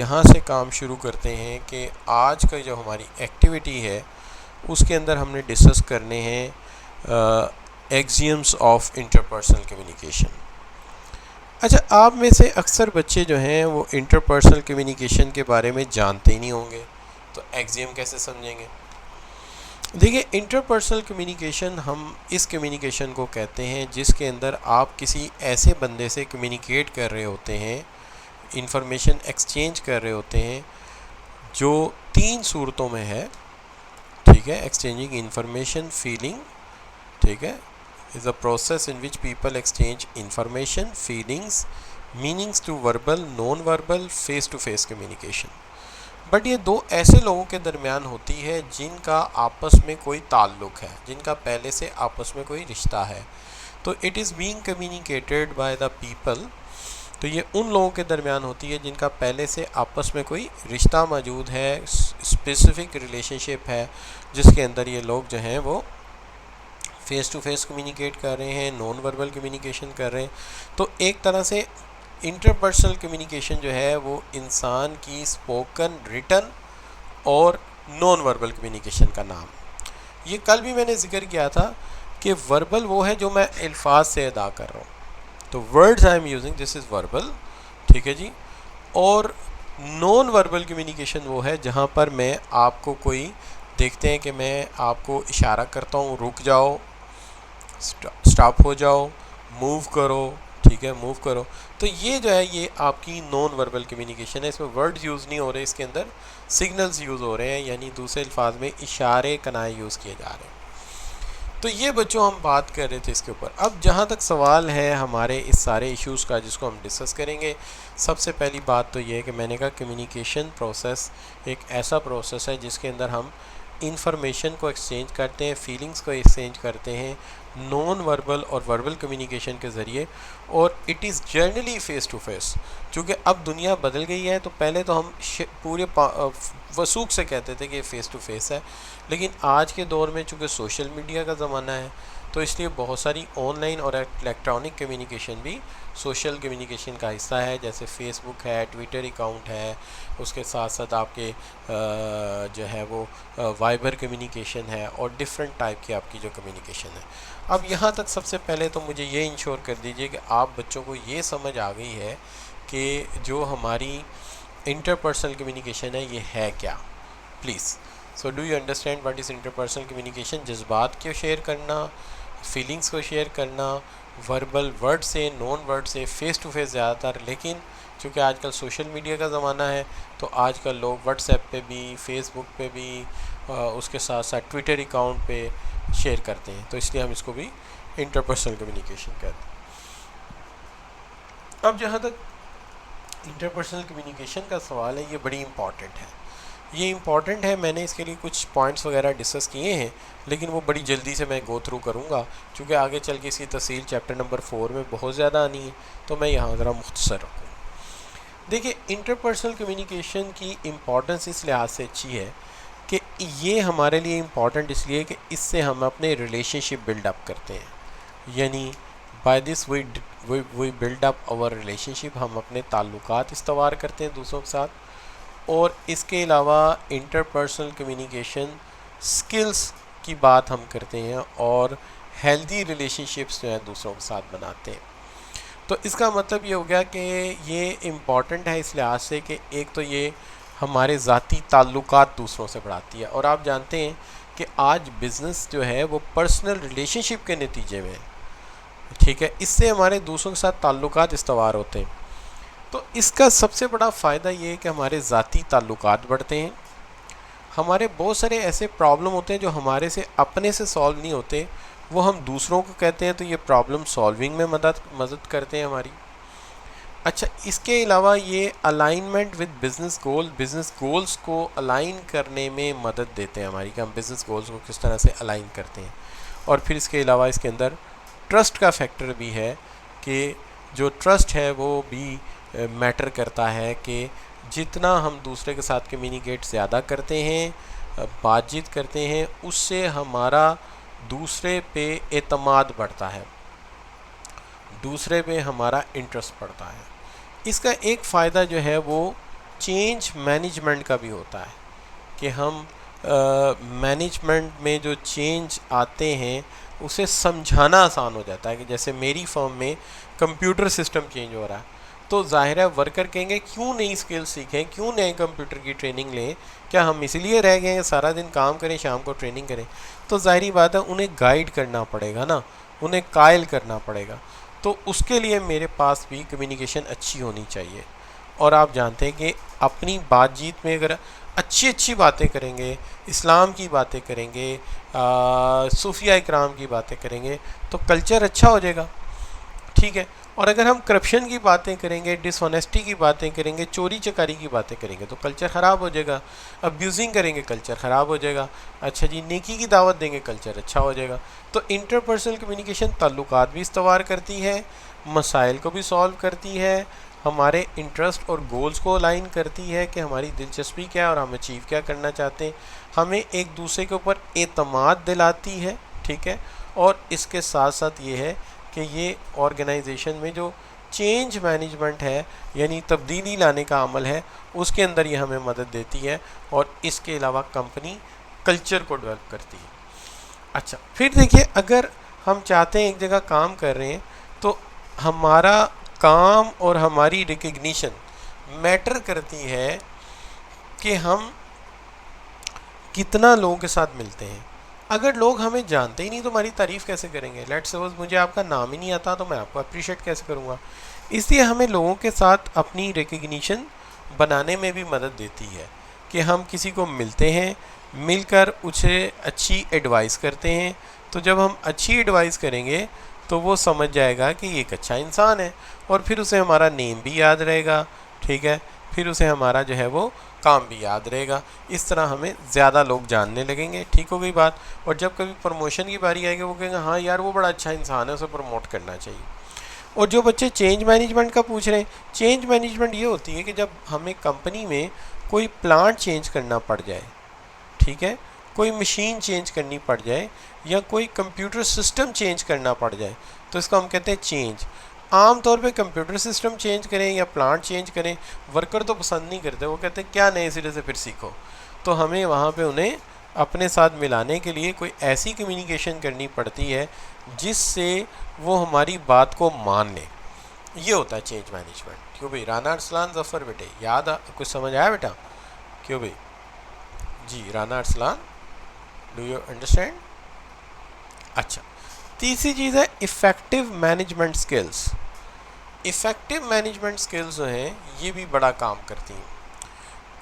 यहाँ से काम शुरू करते हैं कि आज का जो हमारी एक्टिविटी है उसके अंदर हमने डिस्कस करने हैं एक्सियम्स ऑफ इंटरपर्सनल कम्युनिकेशन। अच्छा, आप में से अक्सर बच्चे जो हैं वो इंटरपर्सनल कम्युनिकेशन के बारे में जानते ही नहीं होंगे, तो एक्सियम कैसे समझेंगे? देखिए, इंटरपर्सनल कम्युनिकेशन हम इस कम्युनिकेशन को कहते हैं जिसके अंदर आप किसी ऐसे बंदे से कम्युनिकेट कर रहे होते हैं, इंफॉर्मेशन एक्सचेंज कर रहे होते हैं, जो 3 सूरतों में है। ठीक है, एक्सचेंजिंग इंफॉर्मेशन, फीलिंग, ठीक है, is a process in which people exchange information, feelings, meanings to verbal, non verbal, face to face communication. But ये 2 ऐसे लोगों के दरमियान होती है जिनका आपस में कोई ताल्लुक़ है, जिनका पहले से आपस में कोई रिश्ता है। तो it is being communicated by the people. तो ये उन लोगों के दरमियान होती है जिनका पहले से आपस में कोई रिश्ता मौजूद है, स्पेसिफिक रिलेशनशिप है, जिसके अंदर ये लोग जो हैं वो फेस टू फेस कम्युनिकेट कर रहे हैं, नॉन वर्बल कम्युनिकेशन कर रहे हैं। तो एक तरह से इंटरपर्सनल कम्युनिकेशन जो है वो इंसान की स्पोकन, रिटन और नॉन वर्बल कम्युनिकेशन का नाम। ये कल भी मैंने जिक्र किया था कि वर्बल वो है जो मैं अल्फाज से अदा कर रहा हूँ, तो words I am using, this is verbal, ठीक है जी। और नॉन वर्बल कम्युनिकेशन वो है जहाँ पर मैं आपको कोई, देखते हैं कि मैं आपको इशारा करता हूँ, रुक जाओ, स्टॉप हो जाओ, मूव करो, ठीक है, मूव करो। तो ये जो है ये आपकी नॉन वर्बल कम्युनिकेशन है। इसमें वर्ड्स यूज़ नहीं हो रहे, इसके अंदर सिग्नल्स यूज़ हो रहे हैं, यानी दूसरे अल्फाज में इशारे कनाए यूज़ किए जा रहे हैं। तो ये बच्चों हम बात कर रहे थे इसके ऊपर। अब जहाँ तक सवाल है हमारे इस सारे इश्यूज़ का जिसको हम डिस्कस करेंगे, सबसे पहली बात तो ये है कि मैंने कहा कम्युनिकेशन प्रोसेस एक ऐसा प्रोसेस है जिसके अंदर हम इंफॉर्मेशन को एक्सचेंज करते हैं, फीलिंग्स को एक्सचेंज करते हैं नॉन वर्बल और वर्बल कम्युनिकेशन के ज़रिए, और it is generally face to face. चूँकि अब दुनिया बदल गई है, तो पहले तो हम पूरे वसूख से कहते थे कि फ़ेस टू फेस है, लेकिन आज के दौर में चूँकि सोशल मीडिया का ज़माना है, तो इसलिए बहुत सारी ऑनलाइन और इलेक्ट्रॉनिक कम्युनिकेशन भी सोशल कम्युनिकेशन का हिस्सा है। जैसे फेसबुक है, ट्विटर अकाउंट है, उसके साथ साथ आपके जो है वो वाइबर कम्युनिकेशन है, और डिफरेंट टाइप की आपकी जो कम्युनिकेशन है। अब यहाँ तक सबसे पहले तो मुझे ये इंश्योर कर दीजिए कि आप बच्चों को ये समझ आ गई है कि जो हमारी इंटरपर्सनल कम्युनिकेशन है ये है क्या, please. So do you understand what is interpersonal communication? जज्बात को शेयर करना, फीलिंग्स को शेयर करना, वर्बल वर्ड से, नॉन वर्ड से, फ़ेस टू फेस ज़्यादातर। लेकिन चूँकि आजकल सोशल मीडिया का ज़माना है, तो आजकल लोग व्हाट्सएप पे भी, फेसबुक पे भी, उसके साथ साथ ट्विटर अकाउंट पे शेयर करते हैं, तो इसलिए हम इसको भी इंटरपर्सनल कम्युनिकेशन कहते हैं। अब जहाँ तक इंटरपर्सनल कम्युनिकेशन का सवाल है, ये बड़ी इम्पॉर्टेंट है। ये इम्पॉर्टेंट है, मैंने इसके लिए कुछ पॉइंट्स वगैरह डिस्कस किए हैं, लेकिन वो बड़ी जल्दी से मैं गो थ्रू करूँगा, क्योंकि आगे चल के इसकी तफसील चैप्टर नंबर 4 में बहुत ज़्यादा आनी है, तो मैं यहाँ ज़रा मुख्तसर रखूँ। देखिए, इंटरपर्सनल कम्युनिकेशन की इम्पॉर्टेंस इस लिहाज से अच्छी है कि ये हमारे लिए इम्पॉर्टेंट इसलिए कि इससे हम अपने रिलेशनशिप बिल्डअप करते हैं, यानी by this we build up our relationship, हम अपने ताल्लुकात इस्तवार करते हैं दूसरों के साथ। और इसके अलावा इंटरपर्सनल कम्युनिकेशन स्किल्स की बात हम करते हैं, और हेल्दी रिलेशनशिप्स जो हैं दूसरों के साथ बनाते हैं। तो इसका मतलब ये हो गया कि ये इम्पॉर्टेंट है इस लिहाज से कि एक तो ये हमारे ज़ाती ताल्लुकात दूसरों से बढ़ाती है, और आप जानते हैं कि आज बिज़नेस जो है वो पर्सनल रिलेशनशिप के नतीजे में है, ठीक है, इससे हमारे दूसरों के साथ ताल्लुकात इस्तवार होते हैं। तो इसका सबसे बड़ा फ़ायदा ये है कि हमारे ज़ाती ताल्लुकात बढ़ते हैं। हमारे बहुत सारे ऐसे प्रॉब्लम होते हैं जो हमारे से अपने से सॉल्व नहीं होते, वो हम दूसरों को कहते हैं, तो ये प्रॉब्लम सॉल्विंग में मदद करते हैं हमारी। अच्छा, इसके अलावा ये अलाइनमेंट विद बिज़नेस गोल्स को अलाइन करने में मदद देते हैं हमारी, कि हम बिज़नेस गोल्स को किस तरह से अलाइन करते हैं। और फिर इसके अलावा इसके अंदर ट्रस्ट का फैक्टर भी है, कि जो ट्रस्ट है वो भी मैटर करता है, कि जितना हम दूसरे के साथ कम्युनिकेट ज़्यादा करते हैं, बातचीत करते हैं, उससे हमारा दूसरे पे एतमाद बढ़ता है, दूसरे पे हमारा इंटरेस्ट बढ़ता है। इसका एक फ़ायदा जो है वो चेंज मैनेजमेंट का भी होता है कि हम मैनेजमेंट में जो चेंज आते हैं उसे समझाना आसान हो जाता है। कि जैसे मेरी फर्म में कंप्यूटर सिस्टम चेंज हो रहा है, तो जाहिर है वर्कर कहेंगे क्यों नई स्किल सीखें, क्यों नए कंप्यूटर की ट्रेनिंग लें, क्या हम इसीलिए रह गए हैं सारा दिन काम करें शाम को ट्रेनिंग करें। तो जाहिर बात है उन्हें गाइड करना पड़ेगा ना, उन्हें कायल करना पड़ेगा। तो उसके लिए मेरे पास भी कम्युनिकेशन अच्छी होनी चाहिए। और आप जानते हैं कि अपनी बातचीत में अगर अच्छी अच्छी बातें करेंगे, इस्लाम की बातें करेंगे, सूफिया इकराम की बातें करेंगे, तो कल्चर अच्छा हो जाएगा। ठीक है। और अगर हम करप्शन की बातें करेंगे, डिसऑनेस्टी की बातें करेंगे, चोरी चकारी की बातें करेंगे, तो कल्चर ख़राब हो जाएगा। अब्यूजिंग करेंगे, कल्चर ख़राब हो जाएगा। अच्छा जी, नेकी की दावत देंगे, कल्चर अच्छा हो जाएगा। तो इंटरपर्सनल कम्युनिकेशन ताल्लुकात भी इस्तवार करती है, मसाइल को भी सॉल्व करती है, हमारे इंटरेस्ट और गोल्स को अलाइन करती है कि हमारी दिलचस्पी क्या है और हम अचीव क्या करना चाहते हैं, हमें एक दूसरे के ऊपर एतमाद दिलाती है। ठीक है। और इसके साथ साथ ये है कि ये ऑर्गेनाइजेशन में जो चेंज मैनेजमेंट है, यानी तब्दीली लाने का अमल है, उसके अंदर ये हमें मदद देती है। और इसके अलावा कंपनी कल्चर को डेवलप करती है। अच्छा, फिर देखिए, अगर हम चाहते हैं एक जगह काम कर रहे हैं, तो हमारा काम और हमारी रिकग्निशन मैटर करती है कि हम कितना लोगों के साथ मिलते हैं। अगर लोग हमें जानते ही नहीं तो हमारी तारीफ़ कैसे करेंगे। लेट्स सपोज मुझे आपका नाम ही नहीं आता तो मैं आपको अप्रिशिएट कैसे करूँगा। इसलिए हमें लोगों के साथ अपनी रिकग्निशन बनाने में भी मदद देती है कि हम किसी को मिलते हैं, मिलकर उसे अच्छी एडवाइस करते हैं। तो जब हम अच्छी एडवाइस करेंगे तो वो समझ जाएगा कि ये एक अच्छा इंसान है, और फिर उसे हमारा नेम भी याद रहेगा। ठीक है। फिर उसे हमारा जो है वो काम भी याद रहेगा। इस तरह हमें ज़्यादा लोग जानने लगेंगे। ठीक हो गई बात। और जब कभी प्रमोशन की बारी आएगी, वो कहेंगे हाँ यार वो बड़ा अच्छा इंसान है, उसे प्रमोट करना चाहिए। और जो बच्चे चेंज मैनेजमेंट का पूछ रहे हैं, चेंज मैनेजमेंट ये होती है कि जब हमें कंपनी में कोई प्लांट चेंज करना पड़ जाए, ठीक है, कोई मशीन चेंज करनी पड़ जाए, या कोई कंप्यूटर सिस्टम चेंज करना पड़ जाए, तो इसको हम कहते हैं चेंज। आम तौर पे कंप्यूटर सिस्टम चेंज करें या प्लांट चेंज करें, वर्कर तो पसंद नहीं करते, वो कहते हैं क्या नए सिरे से फिर सीखो। तो हमें वहाँ पे उन्हें अपने साथ मिलाने के लिए कोई ऐसी कम्युनिकेशन करनी पड़ती है जिससे वो हमारी बात को मान लें। ये होता है चेंज मैनेजमेंट। क्यों भाई? राना अरसलान जफ़र बेटे, कुछ समझ आया बेटा? क्यों भाई? जी Rana Arsalan, do you understand? अच्छा, तीसरी चीज़ है effective management skills. Effective management skills जो हैं ये भी बड़ा काम करती हैं।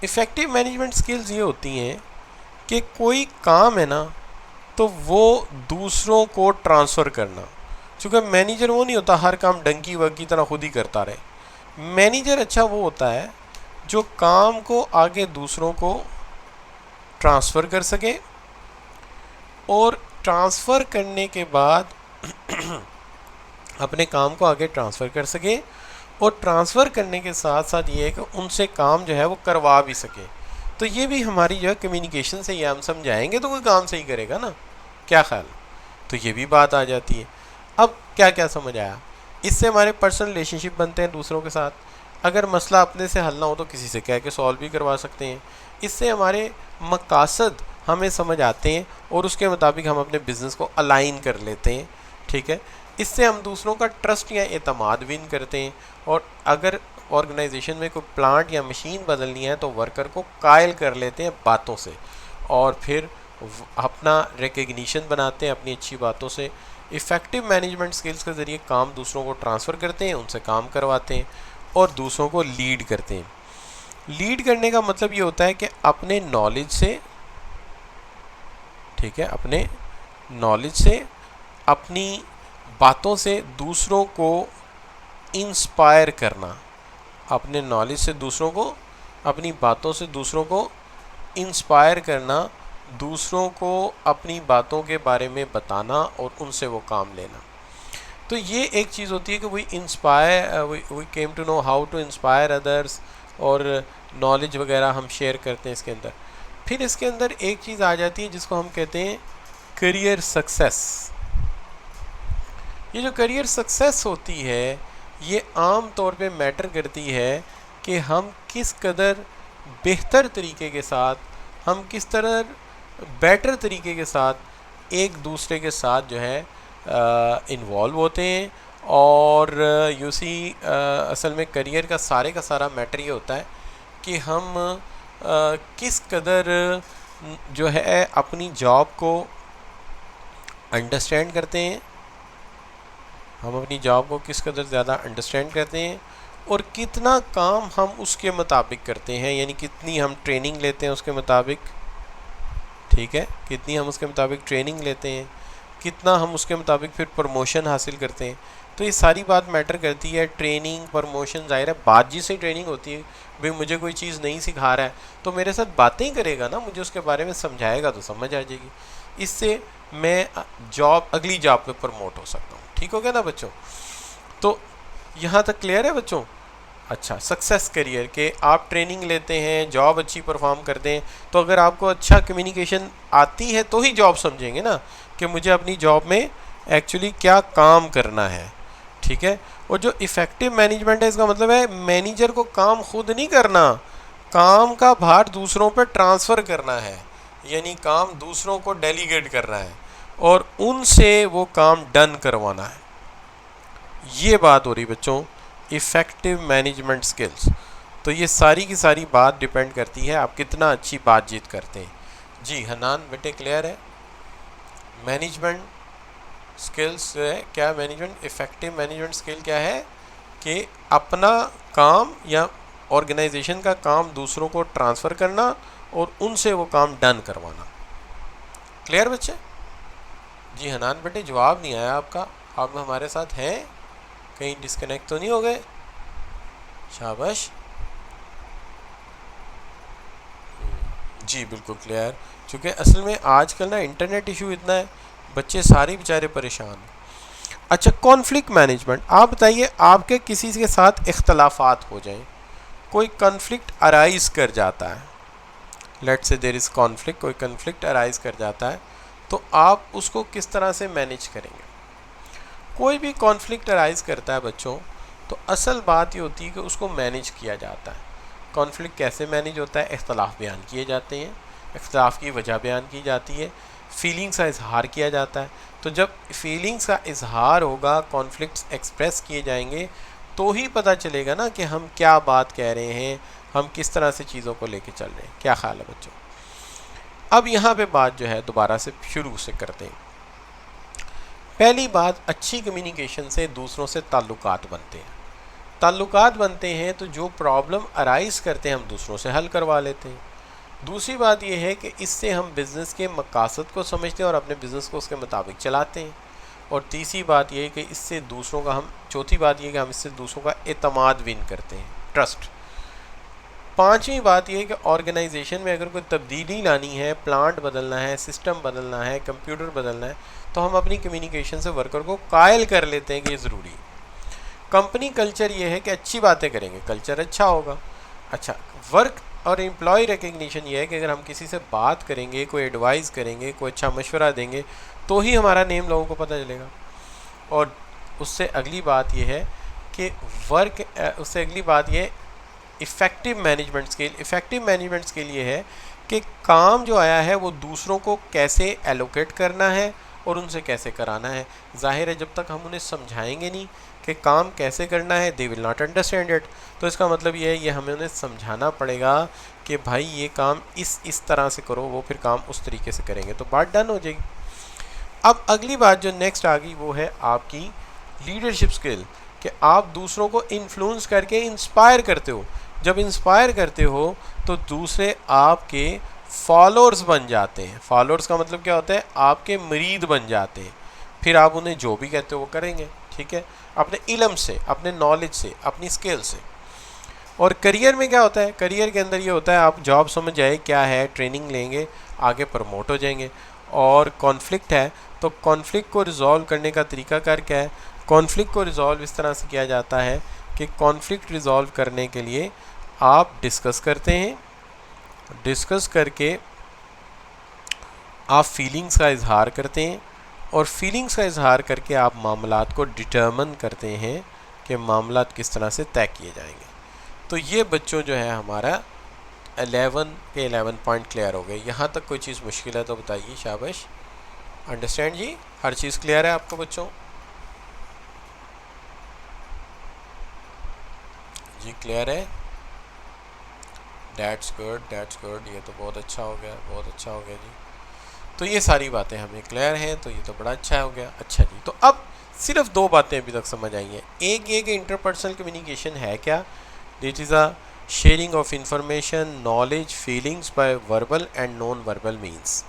इफ़ेक्टिव मैनेजमेंट स्किल्स ये होती हैं कि कोई काम है ना, तो वो दूसरों को ट्रांसफ़र करना। चूँकि मैनेजर वो नहीं होता हर काम डंकी वर्क की तरह खुद ही करता रहे। मैनेजर अच्छा वो होता है जो काम को आगे दूसरों को ट्रांसफ़र कर सके, और ट्रांसफ़र करने के बाद अपने काम को आगे ट्रांसफ़र कर सके, और ट्रांसफ़र करने के साथ साथ ये है कि उनसे काम जो है वो करवा भी सके। तो ये भी हमारी जो है कम्युनिकेशन से ये हम समझाएंगे तो कोई काम सही करेगा ना, क्या ख्याल? तो ये भी बात आ जाती है। अब क्या क्या समझ आया? इससे हमारे पर्सनल रिलेशनशिप बनते हैं दूसरों के साथ। अगर मसला अपने से हल ना हो तो किसी से कह के सॉल्व भी करवा सकते हैं। इससे हमारे मकासद हमें समझ आते हैं और उसके मुताबिक हम अपने बिज़नेस को अलाइन कर लेते हैं। ठीक है। इससे हम दूसरों का ट्रस्ट या एतमाद विन करते हैं। और अगर ऑर्गेनाइजेशन में कोई प्लांट या मशीन बदलनी है तो वर्कर को कायल कर लेते हैं बातों से, और फिर अपना रिकग्निशन बनाते हैं अपनी अच्छी बातों से। इफ़ेक्टिव मैनेजमेंट स्किल्स के ज़रिए काम दूसरों को ट्रांसफ़र करते हैं, उनसे काम करवाते हैं और दूसरों को लीड करते हैं। लीड करने का मतलब ये होता है कि अपने नॉलेज से, ठीक है, अपने नॉलेज से, अपनी बातों से दूसरों को इंस्पायर करना। अपने नॉलेज से दूसरों को, अपनी बातों से दूसरों को इंस्पायर करना, दूसरों को अपनी बातों के बारे में बताना और उनसे वो काम लेना। तो ये एक चीज़ होती है कि we came to know how to inspire others, और नॉलेज वगैरह हम शेयर करते हैं इसके अंदर। फिर इसके अंदर एक चीज़ आ जाती है जिसको हम कहते हैं करियर सक्सेस। ये जो करियर सक्सेस होती है ये आम तौर पे मैटर करती है कि हम किस कदर बेहतर तरीके के साथ, हम किस तरह बेटर तरीके के साथ एक दूसरे के साथ जो है इन्वॉल्व होते हैं। और असल में करियर का सारा मैटर ये होता है कि हम किस कदर जो है अपनी जॉब को अंडरस्टैंड करते हैं, हम अपनी जॉब को किस कदर ज़्यादा अंडरस्टैंड करते हैं और कितना काम हम उसके मुताबिक करते हैं, यानी कितनी हम ट्रेनिंग लेते हैं उसके मुताबिक, ठीक है, कितनी हम उसके मुताबिक ट्रेनिंग लेते हैं, कितना हम उसके मुताबिक फिर प्रमोशन हासिल करते हैं। तो ये सारी बात मैटर करती है। ट्रेनिंग, प्रमोशन, ज़ाहिर है बात जी से ट्रेनिंग होती है। भाई मुझे कोई चीज़ नहीं सिखा रहा है तो मेरे साथ बातें ही करेगा ना, मुझे उसके बारे में समझाएगा तो समझ आ जाएगी। इससे मैं अगली जॉब पे प्रमोट हो सकता हूँ। ठीक हो गया ना बच्चों? तो यहाँ तक क्लियर है बच्चों? अच्छा, सक्सेस करियर के आप ट्रेनिंग लेते हैं, जॉब अच्छी परफॉर्म करते हैं, तो अगर आपको अच्छा कम्युनिकेशन आती है तो ही जॉब समझेंगे ना कि मुझे अपनी जॉब में एक्चुअली क्या काम करना है। ठीक है। और जो इफ़ेक्टिव मैनेजमेंट है, इसका मतलब है मैनेजर को काम खुद नहीं करना, काम का भार दूसरों पर ट्रांसफ़र करना है, यानी काम दूसरों को डेलीगेट करना है और उनसे वो काम डन करवाना है। ये बात हो रही बच्चों इफ़ेक्टिव मैनेजमेंट स्किल्स। तो ये सारी की सारी बात डिपेंड करती है आप कितना अच्छी बातचीत करते हैं। जी हनान बेटे क्लियर है? मैनेजमेंट स्किल्स है क्या? मैनेजमेंट इफ़ेक्टिव मैनेजमेंट स्किल क्या है कि अपना काम या ऑर्गेनाइजेशन का काम दूसरों को ट्रांसफ़र करना और उनसे वो काम डन करवाना। क्लियर बच्चे? जी हनान बेटे जवाब नहीं आया आपका, आप हमारे साथ हैं? कहीं डिस्कनेक्ट तो नहीं हो गए? शाबाश। जी बिल्कुल क्लियर। चूँकि असल में आजकल ना इंटरनेट इशू इतना है, बच्चे सारे बेचारे परेशान हैं। अच्छा, कॉन्फ्लिक्ट मैनेजमेंट, आप बताइए आपके किसी के साथ इख्तलाफात हो जाएं, कोई कॉन्फ्लिक्ट अराइज कर जाता है, लेट से देयर इज़ कॉन्फ्लिक्ट, कोई कॉन्फ्लिक्ट अराइज कर जाता है, तो आप उसको किस तरह से मैनेज करेंगे? कोई भी कॉन्फ्लिक्ट अराइज करता है बच्चों, तो असल बात ये होती है कि उसको मैनेज किया जाता है। कॉन्फ्लिक्ट कैसे मैनेज होता है? इख्तलाफ बयान किए जाते हैं, इख्तलाफ की वजह बयान की जाती है, फीलिंग्स का इजहार किया जाता है। तो जब फीलिंग्स का इजहार होगा, कॉन्फ्लिक्ट्स एक्सप्रेस किए जाएंगे, तो ही पता चलेगा ना कि हम क्या बात कह रहे हैं, हम किस तरह से चीज़ों को लेके चल रहे हैं। क्या ख्याल है बच्चों? अब यहाँ पे बात जो है दोबारा से शुरू से करते हैं। पहली बात, अच्छी कम्युनिकेशन से दूसरों से ताल्लुकात बनते हैं। ताल्लुकात बनते हैं तो जो प्रॉब्लम अराइज करते हैं हम दूसरों से हल करवा लेते हैं। दूसरी बात यह है कि इससे हम बिज़नेस के मकासद को समझते हैं और अपने बिज़नेस को उसके मुताबिक चलाते हैं। और तीसरी बात यह है कि इससे दूसरों का चौथी बात यह है कि हम इससे दूसरों का एतमाद विन करते हैं, ट्रस्ट। पांचवी बात यह है कि ऑर्गेनाइजेशन में अगर कोई तब्दीली लानी है, प्लांट बदलना है, सिस्टम बदलना है, कंप्यूटर बदलना है, तो हम अपनी कम्युनिकेशन से वर्कर को कायल कर लेते हैं कि ये ज़रूरी है। कंपनी कल्चर ये है कि अच्छी बातें करेंगे, कल्चर अच्छा होगा। अच्छा, वर्क और एम्प्लॉय रिकग्निशन ये है कि अगर हम किसी से बात करेंगे, कोई एडवाइस करेंगे, कोई अच्छा मशवरा देंगे, तो ही हमारा नेम लोगों को पता चलेगा। और उससे अगली बात ये है कि उससे अगली बात ये effective management skill. Effective management skill ये है कि काम जो आया है वो दूसरों को कैसे एलोकेट करना है और उनसे कैसे कराना है। जाहिर है जब तक हम उन्हें समझाएंगे नहीं कि काम कैसे करना है, they will not understand it. तो इसका मतलब ये है, ये हमें उन्हें समझाना पड़ेगा कि भाई ये काम इस तरह से करो, वो फिर काम उस तरीके से करेंगे तो बात डन हो जाएगी। अब अगली बात जो नेक्स्ट आ गई वो है आपकी लीडरशिप स्किल, कि आप दूसरों को इन्फ्लुएंस करके इंस्पायर करते हो। जब इंस्पायर करते हो तो दूसरे आपके फॉलोअर्स बन जाते हैं। फॉलोअर्स का मतलब क्या होता है? आपके मुरीद बन जाते हैं। फिर आप उन्हें जो भी कहते हो वो करेंगे, ठीक है, अपने इल्म से, अपने नॉलेज से, अपनी स्किल से। और करियर में क्या होता है? करियर के अंदर ये होता है आप जॉब समझ आए क्या है, ट्रेनिंग लेंगे, आगे प्रमोट हो जाएंगे। और कॉन्फ्लिक्ट है तो कॉन्फ्लिक्ट को रिज़ॉल्व करने का तरीकाकार क्या है? कॉन्फ्लिक्ट को रिज़ॉल्व इस तरह से किया जाता है कि कॉन्फ्लिक्ट रिज़ॉल्व करने के लिए आप डिस्कस करते हैं, डिस्कस करके आप फीलिंग्स का इजहार करते हैं और फीलिंग्स का इजहार करके आप मामलात को डिटर्मन करते हैं कि मामलात किस तरह से तय किए जाएंगे। तो ये बच्चों जो है हमारा 11 के 11 पॉइंट क्लियर हो गए। यहाँ तक कोई चीज़ मुश्किल है तो बताइए, शाबाश। अंडरस्टैंड जी, हर चीज़ क्लियर है आपको बच्चों? जी क्लियर है, दैट्स गुड, दैट्स गुड। ये तो बहुत अच्छा हो गया, बहुत अच्छा हो गया जी। तो ये सारी बातें हमें क्लियर हैं, तो ये तो बड़ा अच्छा हो गया। अच्छा जी, तो अब सिर्फ दो बातें अभी तक समझ आई हैं। एक ये कि इंटरपर्सनल कम्युनिकेशन है क्या? It is a sharing of information, knowledge, feelings by verbal and non verbal means.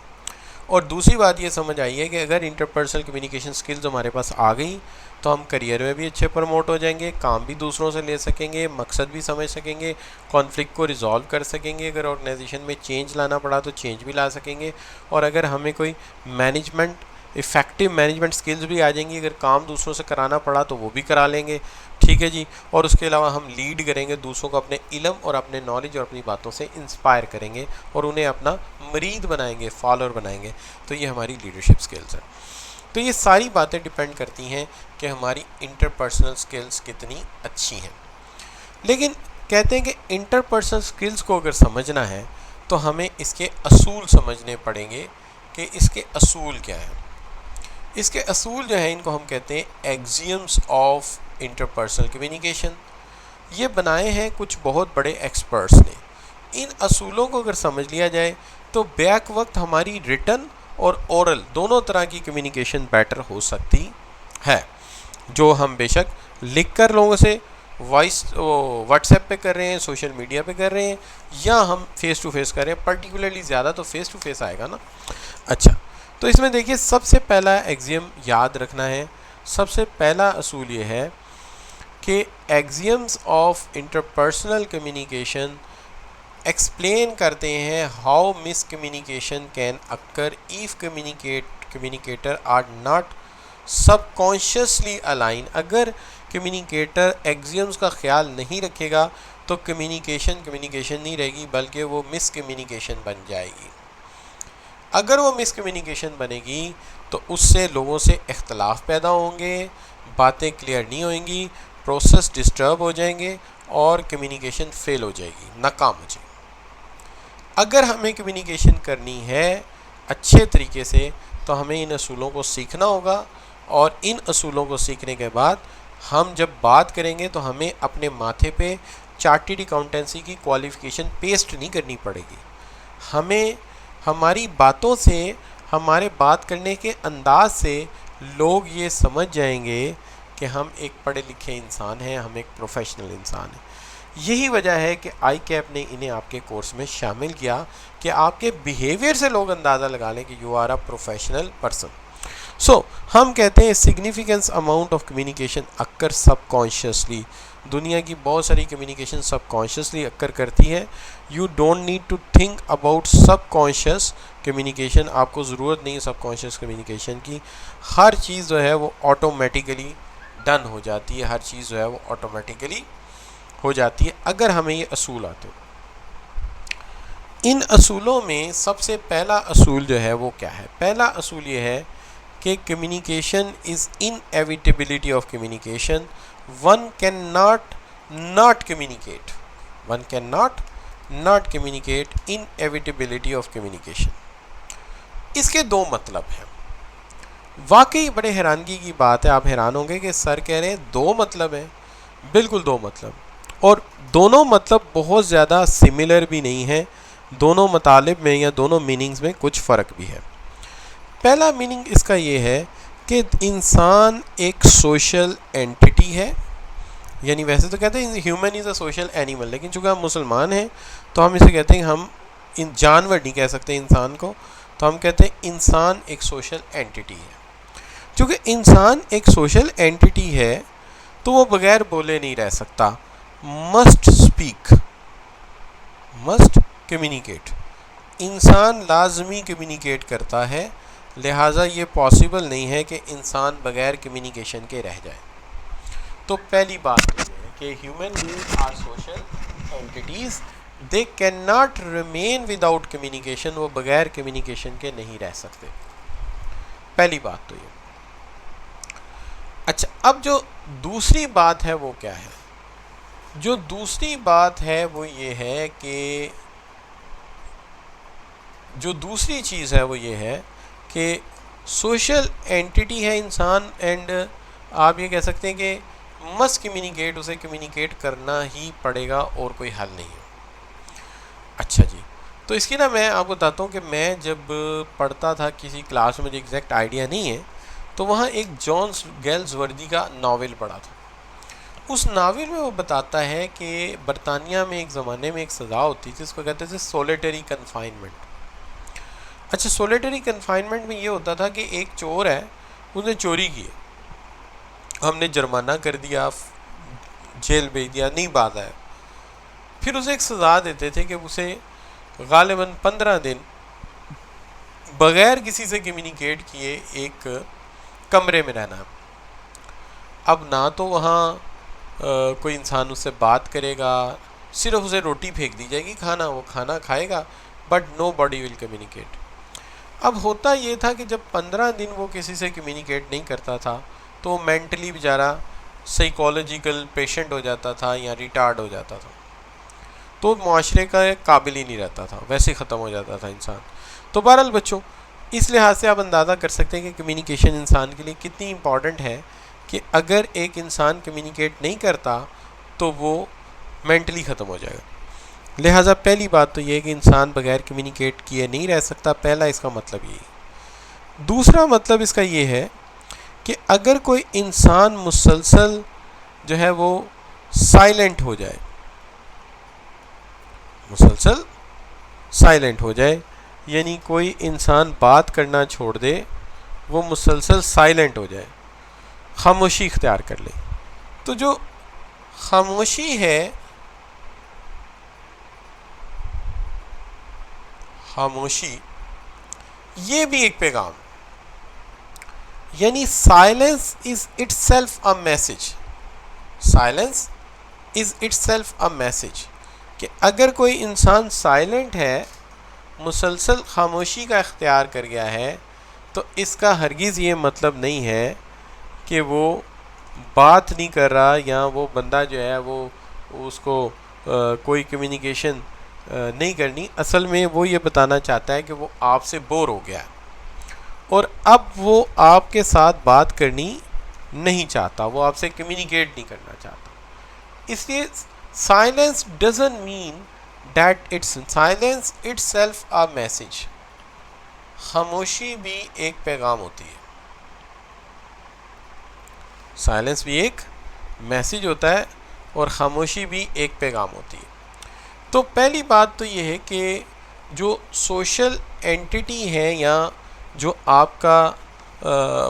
और दूसरी बात ये समझ आई है कि अगर इंटरपर्सनल कम्युनिकेशन स्किल्स हमारे पास आ गई तो हम करियर में भी अच्छे प्रमोट हो जाएंगे, काम भी दूसरों से ले सकेंगे, मकसद भी समझ सकेंगे, कॉन्फ्लिक्ट को रिजॉल्व कर सकेंगे, अगर ऑर्गेनाइजेशन में चेंज लाना पड़ा तो चेंज भी ला सकेंगे, और अगर हमें कोई मैनेजमेंट इफ़ेक्टिव मैनेजमेंट स्किल्स भी आ जाएंगी, अगर काम दूसरों से कराना पड़ा तो वो भी करा लेंगे। ठीक है जी। और उसके अलावा हम लीड करेंगे, दूसरों को अपने इल्म और अपने नॉलेज और अपनी बातों से इंस्पायर करेंगे और उन्हें अपना मरीद बनाएंगे, फॉलोअर बनाएंगे। तो ये हमारी लीडरशिप स्किल्स हैं। तो ये सारी बातें डिपेंड करती हैं कि हमारी इंटरपर्सनल स्किल्स कितनी अच्छी हैं। लेकिन कहते हैं कि इंटरपर्सनल स्किल्स को अगर समझना है तो हमें इसके असूल समझने पड़ेंगे कि इसके असूल क्या हैं। इसके असूल जो हैं इनको हम कहते हैं एक्सियम्स ऑफ इंटरपर्सनल कम्युनिकेशन। ये बनाए हैं कुछ बहुत बड़े एक्सपर्ट्स ने। इन असूलों को अगर समझ लिया जाए तो बैक वक्त हमारी रिटन और ओरल दोनों तरह की कम्युनिकेशन बेटर हो सकती है, जो हम बेशक लिख कर लोगों से वॉइस व्हाट्सएप पे कर रहे हैं, सोशल मीडिया पे कर रहे हैं, या हम फेस टू फेस कर रहे हैं। पर्टिकुलरली ज़्यादा तो फेस टू फेस आएगा ना। अच्छा, तो इसमें देखिए सबसे पहला एक्सियम याद रखना है। सबसे पहला असूल ये है कि axioms of interpersonal communication explain करते हैं how miscommunication can occur if communicator are not subconsciously align. अगर कम्युनिकेटर एक्सियम्स का ख्याल नहीं रखेगा तो कम्युनिकेशन नहीं रहेगी, बल्कि वो मिस कम्युनिकेशन बन जाएगी। अगर वो मिस कम्युनिकेशन बनेगी तो उससे लोगों से इख्तलाफ पैदा होंगे, बातें क्लियर नहीं होंगी, प्रोसेस डिस्टर्ब हो जाएंगे और कम्युनिकेशन फेल हो जाएगी, नाकाम हो जाएगी। अगर हमें कम्युनिकेशन करनी है अच्छे तरीके से तो हमें इन असूलों को सीखना होगा, और इन असूलों को सीखने के बाद हम जब बात करेंगे तो हमें अपने माथे पे चार्टर्ड अकाउंटेंसी की क्वालिफ़िकेशन पेस्ट नहीं करनी पड़ेगी। हमें हमारी बातों से, हमारे बात करने के अंदाज से लोग ये समझ जाएंगे कि हम एक पढ़े लिखे इंसान हैं, हम एक प्रोफेशनल इंसान हैं। यही वजह है कि ICAP ने इन्हें आपके कोर्स में शामिल किया कि आपके बिहेवियर से लोग अंदाज़ा लगा लें कि you are a professional person. So हम कहते हैं significance amount of communication occur subconsciously. दुनिया की बहुत सारी कम्युनिकेशन सबकॉन्शियसली अक्कर करती है। You don't need to think about subconscious communication. आपको ज़रूरत नहीं है सबकॉन्शियस कम्युनिकेशन की। हर चीज़ जो है वो ऑटोमेटिकली डन हो जाती है, हर चीज़ जो है वो ऑटोमेटिकली हो जाती है अगर हमें ये असूल आते हो। इन असूलों में सबसे पहला असूल जो है वो क्या है? पहला असूल ये है कि communication is inevitability of communication. One can not communicate, one can not communicate inevitability of communication. इसके दो मतलब हैं। वाकई बड़े हैरानगी की बात है, आप हैरान होंगे कि सर कह रहे हैं दो मतलब हैं। बिल्कुल दो मतलब, और दोनों मतलब बहुत ज़्यादा सिमिलर भी नहीं है। दोनों मतलब में या दोनों मीनिंग्स में कुछ फ़र्क भी है। पहला मीनिंग इसका ये है कि इंसान एक सोशल एंटिटी है, यानी वैसे तो कहते हैं human is a social animal, लेकिन चूँकि हम मुसलमान हैं तो हम इसे कहते हैं, हम इन जानवर नहीं कह सकते इंसान को, तो हम कहते हैं इंसान एक सोशल एंटिटी है। चूँकि इंसान एक सोशल एंटिटी है तो वो बगैर बोले नहीं रह सकता। Must speak, must communicate. इंसान लाजमी कम्युनिकेट करता है, लिहाजा ये पॉसिबल नहीं है कि इंसान बगैर कम्युनिकेशन के रह जाए। तो पहली बात ये है कि human beings are social entities, they can not remain without communication. वो बगैर कम्युनिकेशन के नहीं रह सकते। पहली बात तो ये। अच्छा, अब जो दूसरी बात है वो क्या है? जो दूसरी बात है वो ये है कि जो दूसरी चीज़ है वो ये है कि सोशल एंटिटी है इंसान, एंड आप ये कह सकते हैं कि मस्ट कम्युनिकेट, उसे कम्युनिकेट करना ही पड़ेगा और कोई हल नहीं है। अच्छा जी, तो इसकी ना मैं आपको बताता हूँ कि मैं जब पढ़ता था किसी क्लास में, मुझे एग्जैक्ट आइडिया नहीं है, तो वहाँ एक जॉन गेल्सवर्दी का नावल पढ़ा था। उस नावल में वो बताता है कि बरतानिया में एक ज़माने में एक सज़ा होती थी जिसको कहते थे सोलिटरी कन्फाइनमेंट। अच्छा, सोलिटरी कन्फाइनमेंट में ये होता था कि एक चोर है, उसने चोरी की, हमने जुर्माना कर दिया, जेल भेज दिया, नहीं बात है, फिर उसे एक सज़ा देते थे कि उसे गालिबन 15 दिन बग़ैर किसी से कम्युनिकेट किए एक कमरे में रहना। अब ना तो वहाँ कोई इंसान उससे बात करेगा, सिर्फ उसे रोटी फेंक दी जाएगी, खाना वो खाना खाएगा, but nobody will communicate. अब होता ये था कि जब 15 दिन वो किसी से कम्युनिकेट नहीं करता था तो मेंटली बेचारा साइकोलॉजिकल पेशेंट हो जाता था या रिटार्ड हो जाता था, तो माशरे का काबिल ही नहीं रहता था, वैसे ख़त्म हो जाता था इंसान। तो बहरहाल बच्चों, इस लिहाज से आप अंदाज़ा कर सकते हैं कि कम्युनिकेशन इंसान के लिए कितनी इम्पॉर्टेंट है कि अगर एक इंसान कम्युनिकेट नहीं करता तो वो मेंटली ख़त्म हो जाएगा। लिहाजा पहली बात तो ये है कि इंसान बगैर कम्युनिकेट किए नहीं रह सकता, पहला इसका मतलब यही। दूसरा मतलब इसका ये है कि अगर कोई इंसान मुसलसल जो है वो साइलेंट हो जाए, मुसलसल साइलेंट हो जाए, यानी कोई इंसान बात करना छोड़ दे, वो मुसलसल साइलेंट हो जाए, खामोशी इख्तियार कर ले, तो जो खामोशी है, खामोशी ये भी एक पैगाम, यानी silence is itself a message, silence is itself a message, कि अगर कोई इंसान साइलेंट है, मुसलसल खामोशी का इख्तियार कर गया है, तो इसका हरगिज़ ये मतलब नहीं है कि वो बात नहीं कर रहा या वो बंदा जो है वो उसको कोई कम्युनिकेशन नहीं करनी। असल में वो ये बताना चाहता है कि वो आपसे बोर हो गया और अब वो आपके साथ बात करनी नहीं चाहता, वो आपसे कम्युनिकेट नहीं करना चाहता। इसलिए silence doesn't mean that it's silence itself a message, खामोशी भी एक पैगाम होती है, साइलेंस भी एक मैसेज होता है और ख़ामोशी भी एक पैगाम होती है। तो पहली बात तो ये है कि जो सोशल एंटिटी है या जो आपका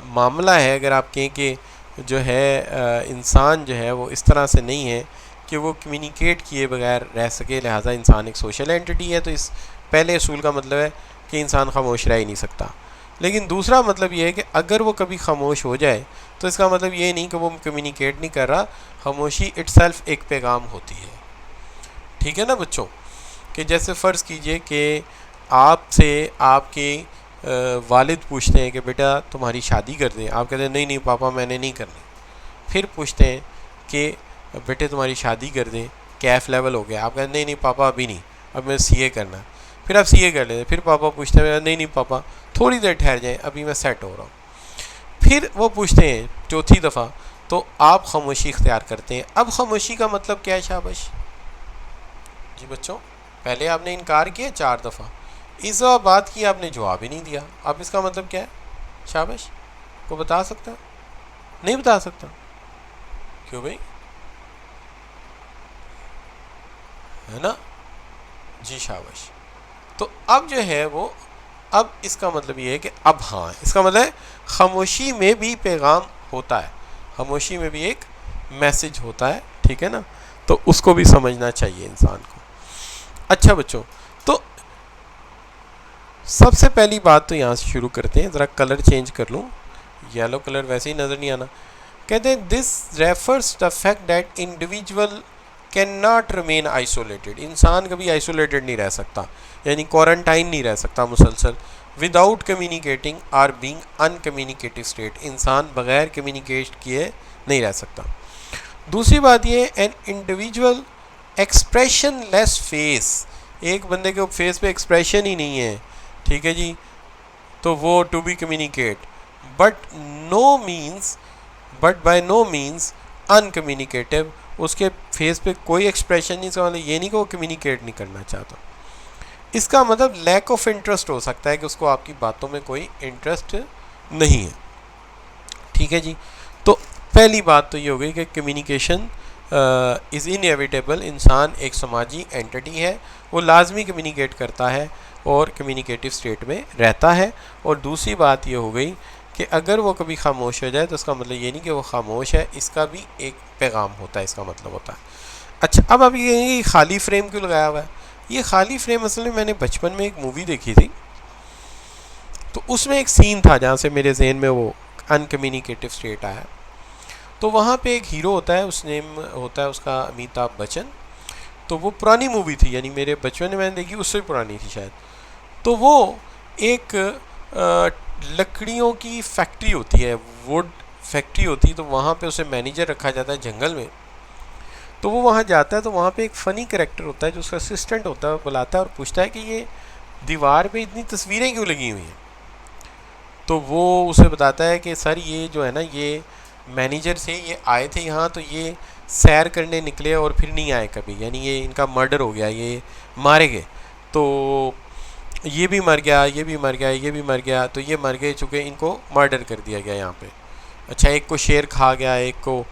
मामला है, अगर आप कहें कि जो है इंसान जो है वो इस तरह से नहीं है कि वो कम्युनिकेट किए बगैर रह सके, लिहाजा इंसान एक सोशल एंटिटी है, तो इस पहले असूल का मतलब है कि इंसान खामोश रह ही नहीं सकता। लेकिन दूसरा मतलब ये है कि अगर वो कभी खामोश हो जाए तो इसका मतलब ये नहीं कि वो कम्युनिकेट नहीं कर रहा, खामोशी इटसेल्फ एक पैगाम होती है। ठीक है ना बच्चों, कि जैसे फ़र्ज़ कीजिए कि आपसे आपके वालिद पूछते हैं कि बेटा तुम्हारी शादी कर दें, आप कहते हैं नहीं नहीं पापा मैंने नहीं करनी। फिर पूछते हैं कि बेटे तुम्हारी शादी कर दें, कैफ लेवल हो गया, आप कहते हैं नहीं नहीं पापा अभी नहीं, अब मैं सीए करना। फिर आप सीए कर लेते, फिर पापा पूछते हैं नहीं नहीं पापा थोड़ी देर ठहर जाएँ, अभी मैं सेट हो रहा हूँ। फिर वो पूछते हैं चौथी दफ़ा, तो आप खामोशी इख्तियार करते हैं। अब खामोशी का मतलब क्या है? शाबाश जी बच्चों, पहले आपने इनकार किया 4 दफ़ा, इस दफ़ा बात की आपने जवाब ही नहीं दिया, अब इसका मतलब क्या है? शाबाश, को बता सकता? नहीं बता सकता, क्यों भाई? है ना जी, शाबाश। तो अब जो है वो, अब इसका मतलब ये है कि अब हाँ, इसका मतलब है खामोशी में भी पैगाम होता है, खामोशी में भी एक मैसेज होता है। ठीक है ना, तो उसको भी समझना चाहिए इंसान को। अच्छा बच्चों, तो सबसे पहली बात तो यहाँ से शुरू करते हैं, ज़रा कलर चेंज कर लूँ, येलो कलर वैसे ही नज़र नहीं आना। कहते हैं this refers the fact that individual can not remain isolated, इंसान कभी आइसोलेटेड नहीं रह सकता, यानी क्वारंटाइन नहीं रह सकता मुसलसल, without communicating or being uncommunicative state, इंसान बग़ैर कम्युनिकेट किए नहीं रह सकता। दूसरी बात ये, an individual expression less face, एक बंदे के फेस पे एक्सप्रेशन ही नहीं है, ठीक है जी, तो वो to be communicate, but no means, but by no means uncommunicative, उसके फेस पे कोई एक्सप्रेशन नहीं, इसका मतलब ये नहीं कि वो कम्युनिकेट नहीं करना चाहता, इसका मतलब लैक ऑफ इंटरेस्ट हो सकता है कि उसको आपकी बातों में कोई इंटरेस्ट नहीं है, ठीक है जी। तो पहली बात तो ये हो गई कि कम्युनिकेशन इज़ इनएविटेबल, इंसान एक समाजी एंटिटी है, वो लाजमी कम्युनिकेट करता है और कम्युनिकेटिव स्टेट में रहता है। और दूसरी बात ये हो गई कि अगर वो कभी खामोश हो जाए तो उसका मतलब ये नहीं कि वो खामोश है, इसका भी एक पैगाम होता है, इसका मतलब होता है। अच्छा, अब आप ये कहेंगे खाली फ्रेम क्यों लगाया हुआ है? ये खाली फ्रेम असल में मैंने बचपन में एक मूवी देखी थी, तो उसमें एक सीन था जहाँ से मेरे जहन में वो अनकम्युनिकेटिव स्टेट आया। तो वहाँ पे एक हीरो होता है, उस नेम होता है उसका अमिताभ बच्चन। तो वो पुरानी मूवी थी, यानी मेरे बचपन में मैंने देखी, उससे भी पुरानी थी शायद। तो वो एक लकड़ियों की फैक्ट्री होती है, वुड फैक्ट्री होती है, तो वहाँ पे उसे मैनेजर रखा जाता है जंगल में। तो वो वहाँ जाता है, तो वहाँ पे एक फ़नी कैरेक्टर होता है जो उसका असिस्टेंट होता है, बुलाता है और पूछता है कि ये दीवार पे इतनी तस्वीरें क्यों लगी हुई हैं। तो वो उसे बताता है कि सर ये जो है ना, ये मैनेजर से ये आए थे यहाँ, तो ये सैर करने निकले और फिर नहीं आए कभी, यानी ये इनका मर्डर हो गया, ये मारे गए, तो ये भी मर गया, ये भी मर गया, ये भी मर गया, तो ये मर गए चूँकि इनको मर्डर कर दिया गया यहाँ पे। अच्छा, एक को शेर खा गया, एक को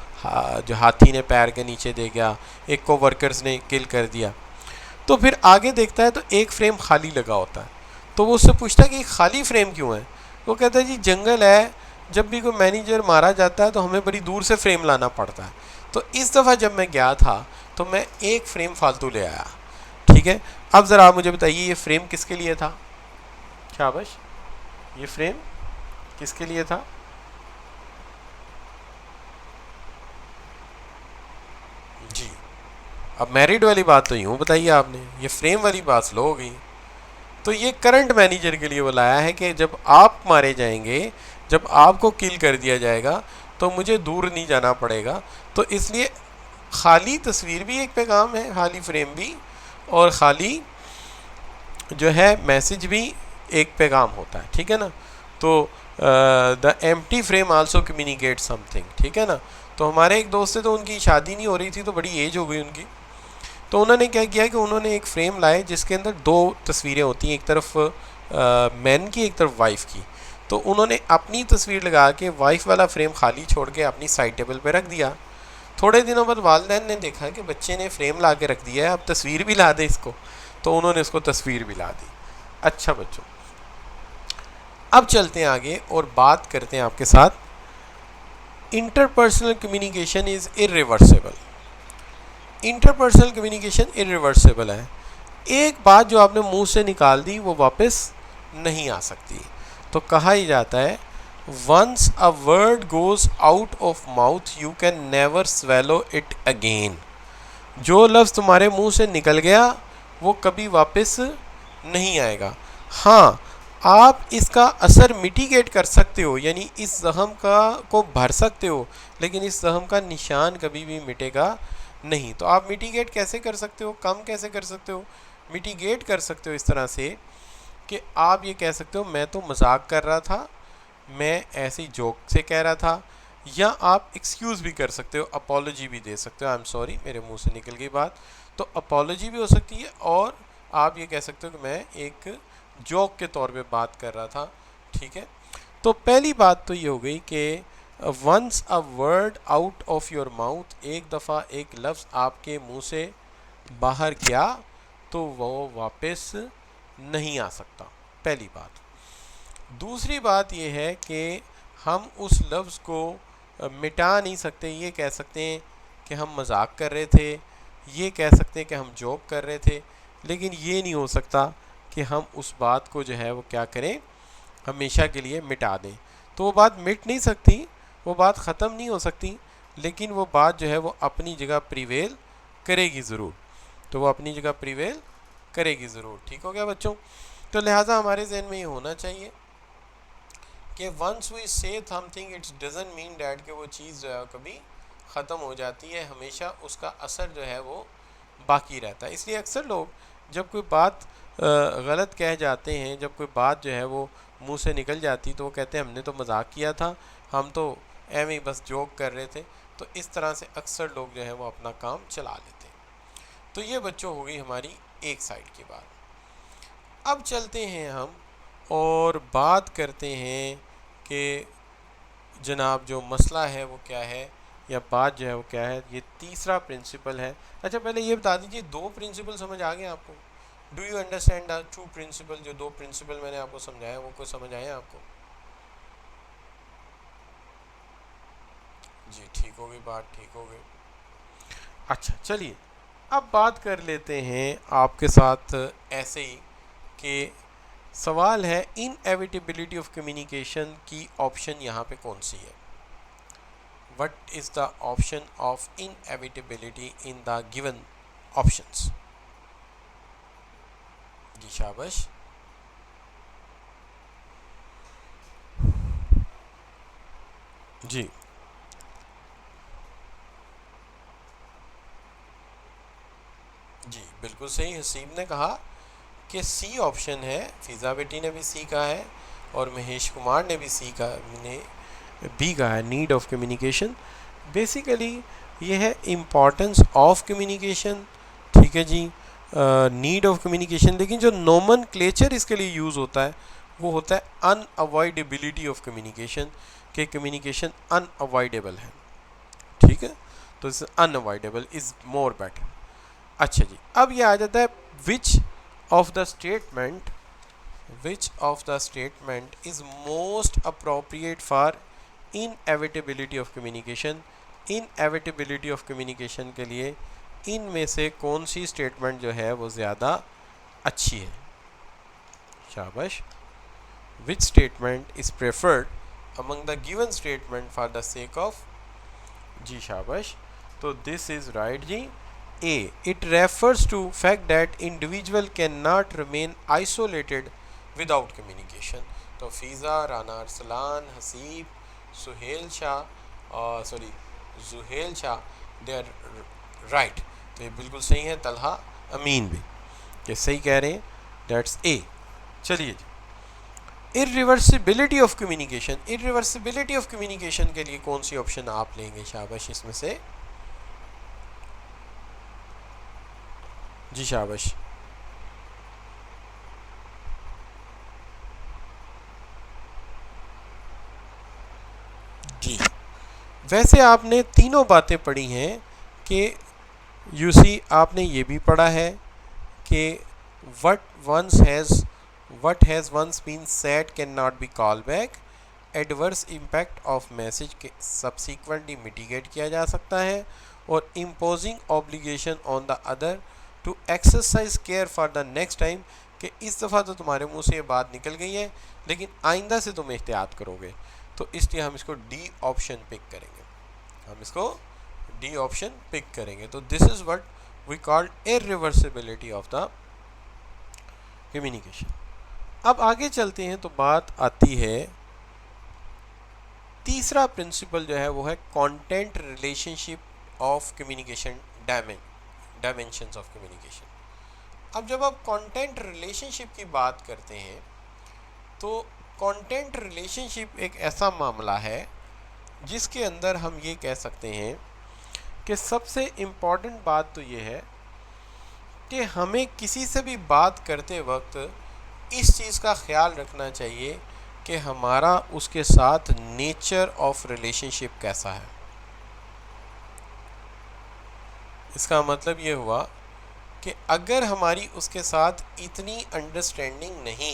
जो हाथी ने पैर के नीचे दे गया, एक को वर्कर्स ने किल कर दिया। तो फिर आगे देखता है तो एक फ्रेम खाली लगा होता है। तो वो उससे पूछता है कि खाली फ्रेम क्यों है? वो कहता है जी जंगल है, जब भी कोई मैनेजर मारा जाता है तो हमें बड़ी दूर से फ्रेम लाना पड़ता है। तो इस दफ़ा जब मैं गया था तो मैं एक फ्रेम फालतू ले आया, ठीक है। अब ज़रा आप मुझे बताइए ये फ्रेम किसके लिए था? शाबाश, ये फ्रेम किसके लिए था? जी, अब मैरिड वाली बात तो यूँ बताइए आपने, ये फ्रेम वाली बात स्लो हो गई। तो ये करंट मैनेजर के लिए बुलाया है कि जब आप मारे जाएंगे, जब आपको किल कर दिया जाएगा तो मुझे दूर नहीं जाना पड़ेगा। तो इसलिए खाली तस्वीर भी एक पैगाम है, खाली फ्रेम भी, और खाली जो है मैसेज भी एक पैगाम होता है, ठीक है ना। तो the empty frame also communicate something, ठीक है ना। तो हमारे एक दोस्त से तो उनकी शादी नहीं हो रही थी, तो बड़ी एज हो गई उनकी, तो उन्होंने क्या किया कि उन्होंने एक फ्रेम लाए जिसके अंदर दो तस्वीरें होती हैं, एक तरफ मैन की, एक तरफ वाइफ की। तो उन्होंने अपनी तस्वीर लगा के वाइफ वाला फ्रेम खाली छोड़ के अपनी साइड टेबल पे रख दिया। थोड़े दिनों बाद वालिदैन ने देखा कि बच्चे ने फ्रेम ला के रख दिया है, अब तस्वीर भी ला दे इसको, तो उन्होंने इसको तस्वीर भी ला दी। अच्छा बच्चों, अब चलते हैं आगे और बात करते हैं आपके साथ interpersonal communication is irreversible. Interpersonal communication irreversible है। एक बात जो आपने मुंह से निकाल दी वो वापस नहीं आ सकती। तो कहा ही जाता है once a word goes out of mouth you can never swallow it again. जो लफ्ज़ तुम्हारे मुंह से निकल गया वो कभी वापस नहीं आएगा। हाँ, आप इसका असर मिटिगेट कर सकते हो, यानी इस जख्म का को भर सकते हो, लेकिन इस जख्म का निशान कभी भी मिटेगा नहीं। तो आप मिटिगेट कैसे कर सकते हो, कम कैसे कर सकते हो? मिटिगेट कर सकते हो इस तरह से कि आप ये कह सकते हो मैं तो मजाक कर रहा था, मैं ऐसे ही जोक से कह रहा था, या आप एक्सक्यूज़ भी कर सकते हो, अपॉलोजी भी दे सकते हो, आई एम सॉरी मेरे मुंह से निकल गई बात, तो अपॉलोजी भी हो सकती है। और आप ये कह सकते हो कि मैं एक जोक के तौर पे बात कर रहा था, ठीक है। तो पहली बात तो ये हो गई कि once a word out of your mouth, एक दफ़ा एक लफ्ज़ आपके मुंह से बाहर गया तो वो वापस नहीं आ सकता, पहली बात। दूसरी बात ये है कि हम उस लफ्ज़ को मिटा नहीं सकते। ये कह सकते हैं कि हम मजाक कर रहे थे, ये कह सकते हैं कि हम जोक कर रहे थे, लेकिन ये नहीं हो सकता कि हम उस बात को जो है वो क्या करें, हमेशा के लिए मिटा दें। तो वो बात मिट नहीं सकती, वो बात ख़त्म नहीं हो सकती, लेकिन वो बात जो है वो अपनी जगह प्रिवेल करेगी ज़रूर। तो वो अपनी जगह प्रिवेल करेगी ज़रूर, ठीक हो गया बच्चों। तो लिहाजा हमारे जहन में ये होना चाहिए कि once we say something it's doesn't mean that कि वो चीज़ जो है कभी ख़त्म हो जाती है, हमेशा उसका असर जो है वो बाकी रहता है। इसलिए अक्सर लोग जब कोई बात गलत कह जाते हैं, जब कोई बात जो है वो मुंह से निकल जाती तो वो कहते हैं हमने तो मजाक किया था, हम तो एवं ही बस जोक कर रहे थे। तो इस तरह से अक्सर लोग जो है वो अपना काम चला लेते हैं। तो ये बच्चों हो गई हमारी एक साइड की बात। अब चलते हैं हम और बात करते हैं कि जनाब जो मसला है वो क्या है, या बात जो है वो क्या है। ये तीसरा प्रिंसिपल है। अच्छा पहले ये बता दीजिए, दो प्रिंसिपल समझ आ गए आपको? Do you understand the two principle? जो दो प्रिंसिपल मैंने आपको समझाया वो कुछ समझ आए आपको? जी ठीक हो गई बात, ठीक हो गई। अच्छा चलिए अब बात कर लेते हैं आपके साथ ऐसे ही कि सवाल है इनएविटेबिलिटी ऑफ कम्युनिकेशन की ऑप्शन यहाँ पे कौन सी है? What is the option of inevitability in the given options? जी शाबाश। जी जी बिल्कुल सही, हसीब ने कहा कि सी ऑप्शन है। फिज़ा बेटी ने भी सी कहा है और महेश कुमार ने भी सी का ने बी कहा है, नीड ऑफ कम्युनिकेशन। बेसिकली ये है इम्पॉर्टेंस ऑफ कम्युनिकेशन, ठीक है जी, नीड ऑफ कम्युनिकेशन। लेकिन जो नोमेनक्लेचर इसके लिए यूज़ होता है वो होता है अनअवॉइडेबिलिटी ऑफ कम्युनिकेशन, कि कम्युनिकेशन अनअवॉइडेबल है, ठीक है। तो इस अनअवॉइडेबल इज़ मोर बेटर। अच्छा जी, अब ये आ जाता है which of the statement is most appropriate for inevitability of communication. Inevitability of communication के लिए इनमें से कौन सी स्टेटमेंट जो है वो ज़्यादा अच्छी है? शाबाश। Which statement is preferred among the given statement for the sake of? जी शाबाश। तो दिस इज़ राइट जी। A. It refers to fact that individual cannot remain isolated without communication. तो Fiza, Rana Arsalan, Haseeb, Suhail Shah Zuhail Shah, they are right. तो ये बिल्कुल सही है। तलहा अमीन भी ये सही कह रहे हैं, दैट्स ए। चलिए जी, irreversibility of communication. Irreversibility of communication के लिए कौन सी ऑप्शन आप लेंगे? शाबाश इसमें से। जी शाबाश। जी वैसे आपने तीनों बातें पढ़ी हैं कि यूसी आपने ये भी पढ़ा है कि what has once been said cannot be called back, adverse impact of message के सब्सिक्वेंटली मिटिगेट किया जा सकता है, और imposing obligation on the other to exercise care for the next time, कि इस दफ़ा तो तुम्हारे मुंह से ये बात निकल गई है लेकिन आइंदा से तुम एहतियात करोगे। तो इसलिए हम इसको डी ऑप्शन पिक करेंगे। तो this is what we called irreversibility of the communication. अब आगे चलते हैं तो बात आती है, तीसरा प्रिंसिपल जो है वो है content relationship of communication, dimensions of communication. अब जब आप कंटेंट रिलेशनशिप की बात करते हैं तो कंटेंट रिलेशनशिप एक ऐसा मामला है जिसके अंदर हम ये कह सकते हैं कि सबसे इम्पॉर्टेंट बात तो ये है कि हमें किसी से भी बात करते वक्त इस चीज़ का ख्याल रखना चाहिए कि हमारा उसके साथ नेचर ऑफ रिलेशनशिप कैसा है। इसका मतलब ये हुआ कि अगर हमारी उसके साथ इतनी अंडरस्टैंडिंग नहीं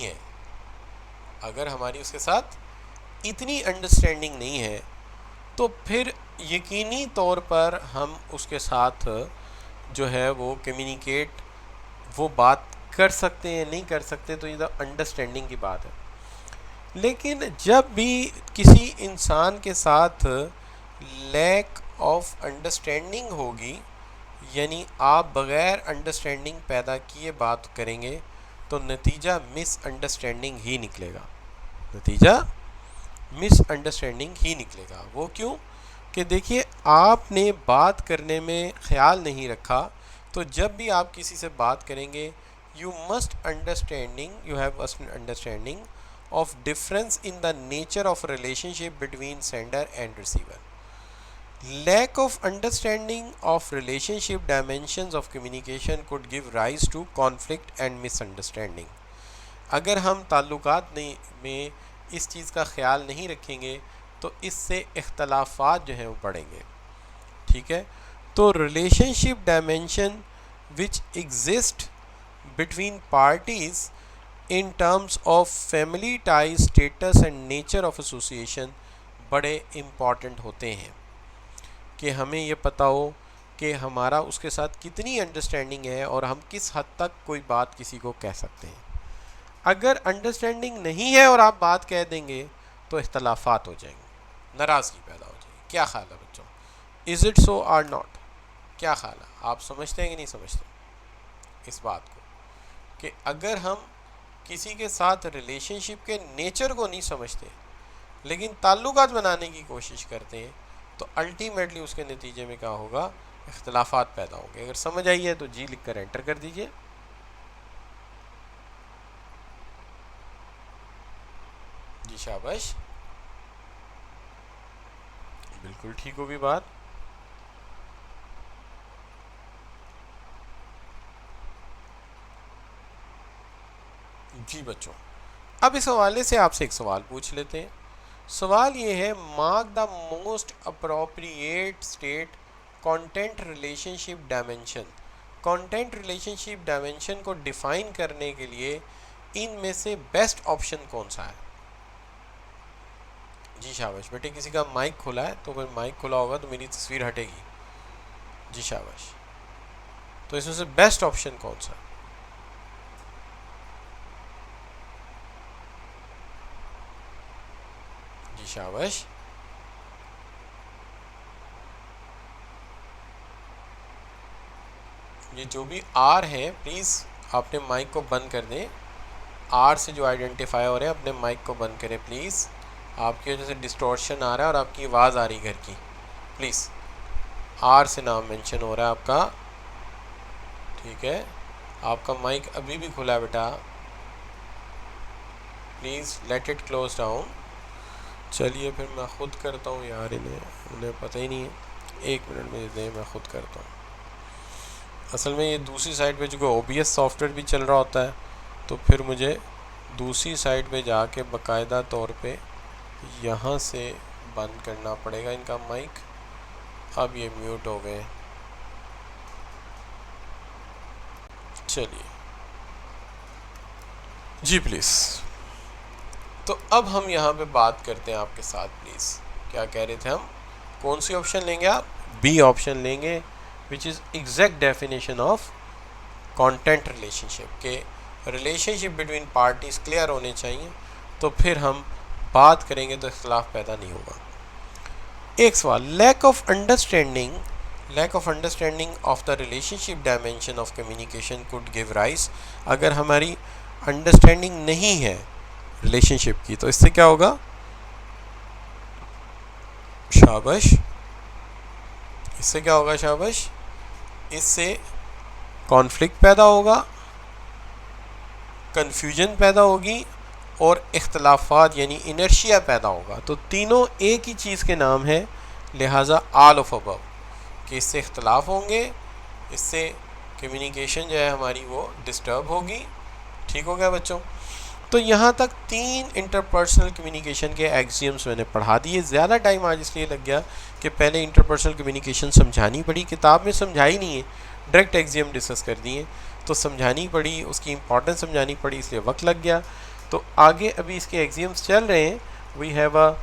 है तो फिर यकीनी तौर पर हम उसके साथ जो है वो कम्युनिकेट, वो बात कर सकते हैं नहीं कर सकते, तो ये तो अंडरस्टैंडिंग की बात है। लेकिन जब भी किसी इंसान के साथ लैक ऑफ अंडरस्टैंडिंग होगी, यानी आप बग़ैर अंडरस्टैंडिंग पैदा किए बात करेंगे, तो नतीजा मिसअंडरस्टैंडिंग ही निकलेगा। वो क्यों? कि देखिए आपने बात करने में ख्याल नहीं रखा, तो जब भी आप किसी से बात करेंगे you have understanding of difference in the nature of relationship between sender and receiver. Lack of understanding of relationship dimensions of communication could give rise to conflict and misunderstanding. अगर हम ताल्लुकात में इस चीज़ का ख्याल नहीं रखेंगे तो इससे इख्तलाफात जो है वो बढ़ेंगे। ठीक है, तो relationship dimension which exist between parties in terms of family ties, status and nature of association बड़े इम्पॉर्टेंट होते हैं कि हमें ये पता हो कि हमारा उसके साथ कितनी अंडरस्टैंडिंग है और हम किस हद तक कोई बात किसी को कह सकते हैं। अगर अंडरस्टैंडिंग नहीं है और आप बात कह देंगे तो इख्तलाफात हो जाएंगे, नाराज़गी पैदा हो जाएगी। क्या ख्याल है बच्चों, इज़ इट सो और नॉट? क्या ख्याल है, आप समझते हैं कि नहीं समझते इस बात को कि अगर हम किसी के साथ रिलेशनशिप के नेचर को नहीं समझते लेकिन ताल्लुकात बनाने की कोशिश करते हैं तो अल्टीमेटली उसके नतीजे में क्या होगा, इख्तलाफात पैदा होंगे। अगर समझ आई है तो जी लिख कर एंटर कर दीजिए। जी शाबाश, बिल्कुल ठीक होगी बात। जी बच्चों, अब इस हवाले से आपसे एक सवाल पूछ लेते हैं। सवाल ये है, mark the most appropriate state content relationship dimension. Content relationship dimension को डिफाइन करने के लिए इनमें से बेस्ट ऑप्शन कौन सा है? जी शाबाश बेटे, किसी का माइक खुला है तो अगर माइक खुला होगा तो मेरी तस्वीर हटेगी। जी शाबाश, तो इसमें से बेस्ट ऑप्शन कौन सा? जी शाबाश, ये जो भी आर है प्लीज़ अपने माइक को बंद कर दें। आर से जो आइडेंटिफाई हो रहे हैं अपने माइक को बंद करें प्लीज़। आपकी वजह से डिस्टॉर्शन आ रहा है और आपकी आवाज़ आ रही घर की। प्लीज़, आर से नाम मेंशन हो रहा है आपका, ठीक है। आपका माइक अभी भी खुला है बेटा, please let it close down. चलिए फिर मैं ख़ुद करता हूँ यार, उन्हें पता ही नहीं है। एक मिनट में दे, मैं ख़ुद करता हूँ। असल में ये दूसरी साइड पे जो OBS सॉफ्टवेयर भी चल रहा होता है तो फिर मुझे दूसरी साइड पे जाके बाकायदा तौर पे यहाँ से बंद करना पड़ेगा इनका माइक। अब ये म्यूट हो गए। चलिए जी प्लीज़, तो अब हम यहाँ पे बात करते हैं आपके साथ। प्लीज़ क्या कह रहे थे हम, कौन सी ऑप्शन लेंगे आप? बी ऑप्शन लेंगे, which is exact definition of content relationship के रिलेशनशिप बिटवीन पार्टीज क्लियर होने चाहिए, तो फिर हम बात करेंगे तो इख्तलाफ पैदा नहीं होगा। एक सवाल, lack of understanding of the relationship dimension of communication could give rise. अगर हमारी अंडरस्टैंडिंग नहीं है रिलेशनशिप की तो इससे क्या होगा? शाबाश, इससे क्या होगा? शाबाश, इससे कॉन्फ्लिक्ट पैदा होगा, कन्फ्यूजन पैदा होगी और इख्तलाफात यानी इनर्शिया पैदा होगा। तो तीनों एक ही चीज़ के नाम है, लिहाजा ऑल ऑफ अबव, कि इससे इख्तलाफ होंगे, इससे कम्युनिकेशन जो है हमारी वो डिस्टर्ब होगी। ठीक हो गया बच्चों? तो यहाँ तक 3 इंटरपर्सनल कम्युनिकेशन के एक्सियम्स मैंने पढ़ा दिए। ज़्यादा टाइम आज इसलिए लग गया कि पहले इंटरपर्सनल कम्युनिकेशन समझानी पड़ी, किताब में समझाई नहीं है, डायरेक्ट एक्सियम डिस्कस कर दिए, तो समझानी पड़ी, उसकी इंपॉर्टेंस समझानी पड़ी, इसलिए वक्त लग गया। तो आगे अभी इसके एग्जाम्स चल रहे हैं। We have a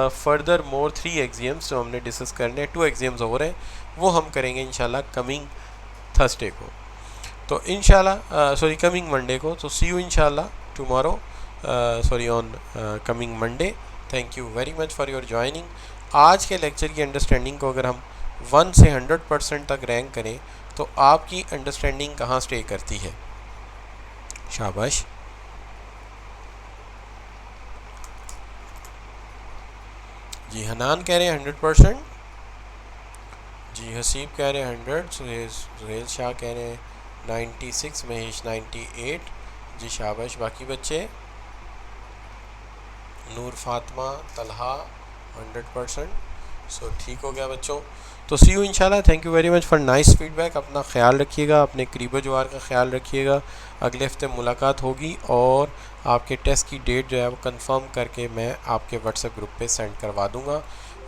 further more 3 exams जो हमने डिस्कस करने हैं। 2 एग्जाम्स हो रहे हैं, वो हम करेंगे इंशाल्लाह कमिंग थर्सडे को, तो इंशाल्लाह सॉरी कमिंग मंडे को। तो सी यू इंशाल्लाह tomorrow, sorry on coming Monday. Thank you very much for your joining. आज के लेक्चर की अंडरस्टैंडिंग को अगर हम 1 से 100% तक रैंक करें तो आपकी अंडरस्टैंडिंग कहाँ स्टे करती है? शाबाश, जी हनान कह रहे हैं 100%। जी हसीब कह रहे हैं 100, सुहेल शाह कह रहे हैं 96, महेश 98। जी शाबाश। बाकी बच्चे नूर फातिमा तलहा 100%। सो ठीक हो गया बच्चों। तो सी यू इंशाल्लाह। Thank you very much for nice feedback. अपना ख्याल रखिएगा, अपने करीब जवार का ख्याल रखिएगा। अगले हफ्ते मुलाकात होगी और आपके टेस्ट की डेट जो है वो कंफर्म करके मैं आपके व्हाट्सएप ग्रुप पे सेंड करवा दूंगा।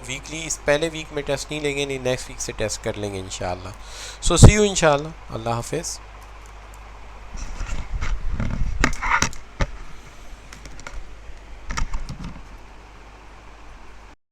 वीकली इस पहले वीक में टेस्ट नहीं लेंगे, नहीं नेक्स्ट वीक से टेस्ट कर लेंगे इंशाल्लाह। सो सी यू इंशाल्लाह। अल्लाह हाफिज़।